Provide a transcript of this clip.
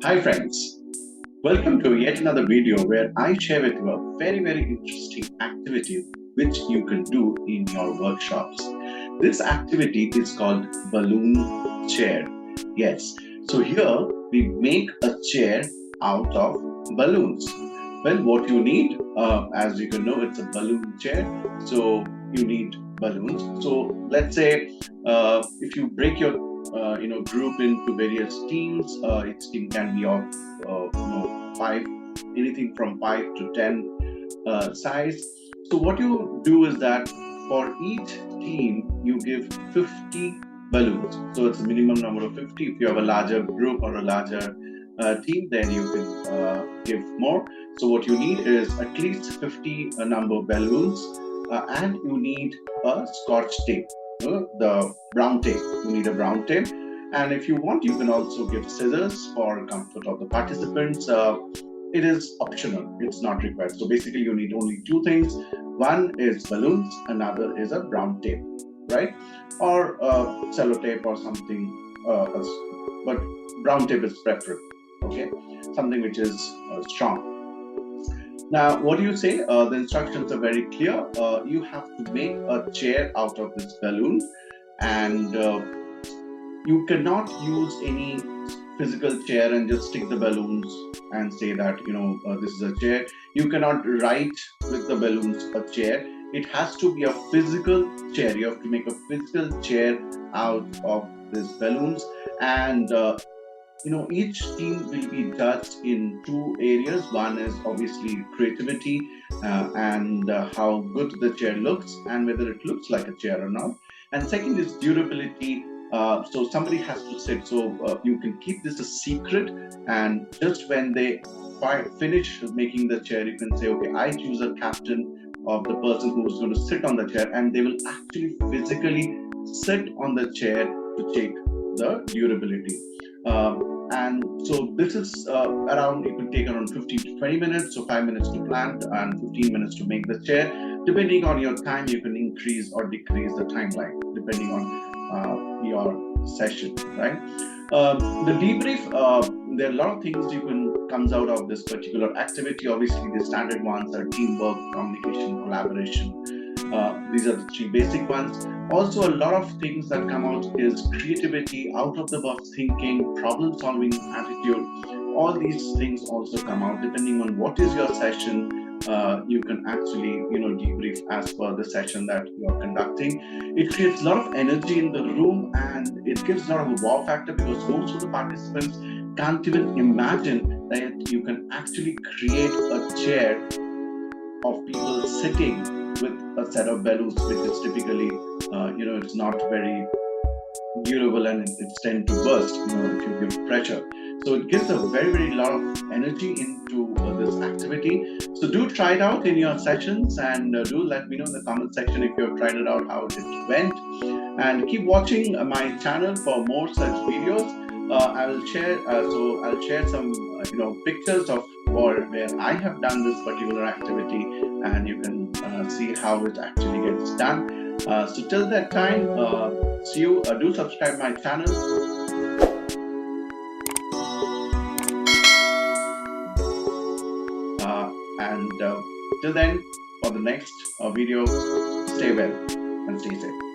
Hi friends, welcome to yet another video where I share with you a very interesting activity which you can do in your workshops. This activity is called balloon chair. Yes, so here we make a chair out of balloons. Well, what you need, as you can know, it's a balloon chair. So you need balloons. So let's say if you break your group into various teams, each team can be of five, anything from 5 to 10 size. So what you do is that for each team you give 50 balloons. So it's a minimum number of 50. If you have a larger group or a larger team, then you can give more. So what you need is at least 50 number of balloons, and you need a scotch tape, the brown tape. You need a brown tape. And if you want, you can also give scissors for comfort of the participants. It is optional, it's not required. So basically, you need only two things. One is balloons, another is a brown tape, right? Or sellotape or something else. But brown tape is preferable, okay? Something which is strong. Now, what do you say? The instructions are very clear. You have to make a chair out of this balloon, and you cannot use any physical chair and just stick the balloons and say that this is a chair. You cannot write with the balloons a chair. It has to be a physical chair. You have to make a physical chair out of these balloons, and each team will be judged in two areas. One is obviously creativity, and how good the chair looks and whether it looks like a chair or not. And second is durability. So somebody has to sit. So you can keep this a secret, and just when they finish making the chair, you can say, okay, I choose a captain of the person who is going to sit on the chair, and they will actually physically sit on the chair to check the durability. And so this is around, it will take around 15 to 20 minutes, so 5 minutes to plant and 15 minutes to make the chair. Depending on your time, you can increase or decrease the timeline depending on your session, right? The debrief, there are a lot of things you can comes out of this particular activity. Obviously, the standard ones are teamwork, communication, collaboration. These are the three basic ones. Also, a lot of things that come out is creativity, out of the box thinking, problem solving attitude. All these things also come out depending on what is your session. You can actually debrief as per the session that you are conducting. It creates a lot of energy in the room, and it gives a lot of a wow factor because most of the participants can't even imagine that you can actually create a chair of people sitting with a set of balloons, which is typically, it's not very durable, and it's tend to burst, if you give pressure. So it gives a very lot of energy into this activity. So do try it out in your sessions, and do let me know in the comment section if you have tried it out, how it went. And keep watching my channel for more such videos. I'll share some pictures of where I have done this particular activity, and you can see how it actually gets done. So till that time, see you. Do subscribe my channel. And till then, for the next video, stay well and stay safe.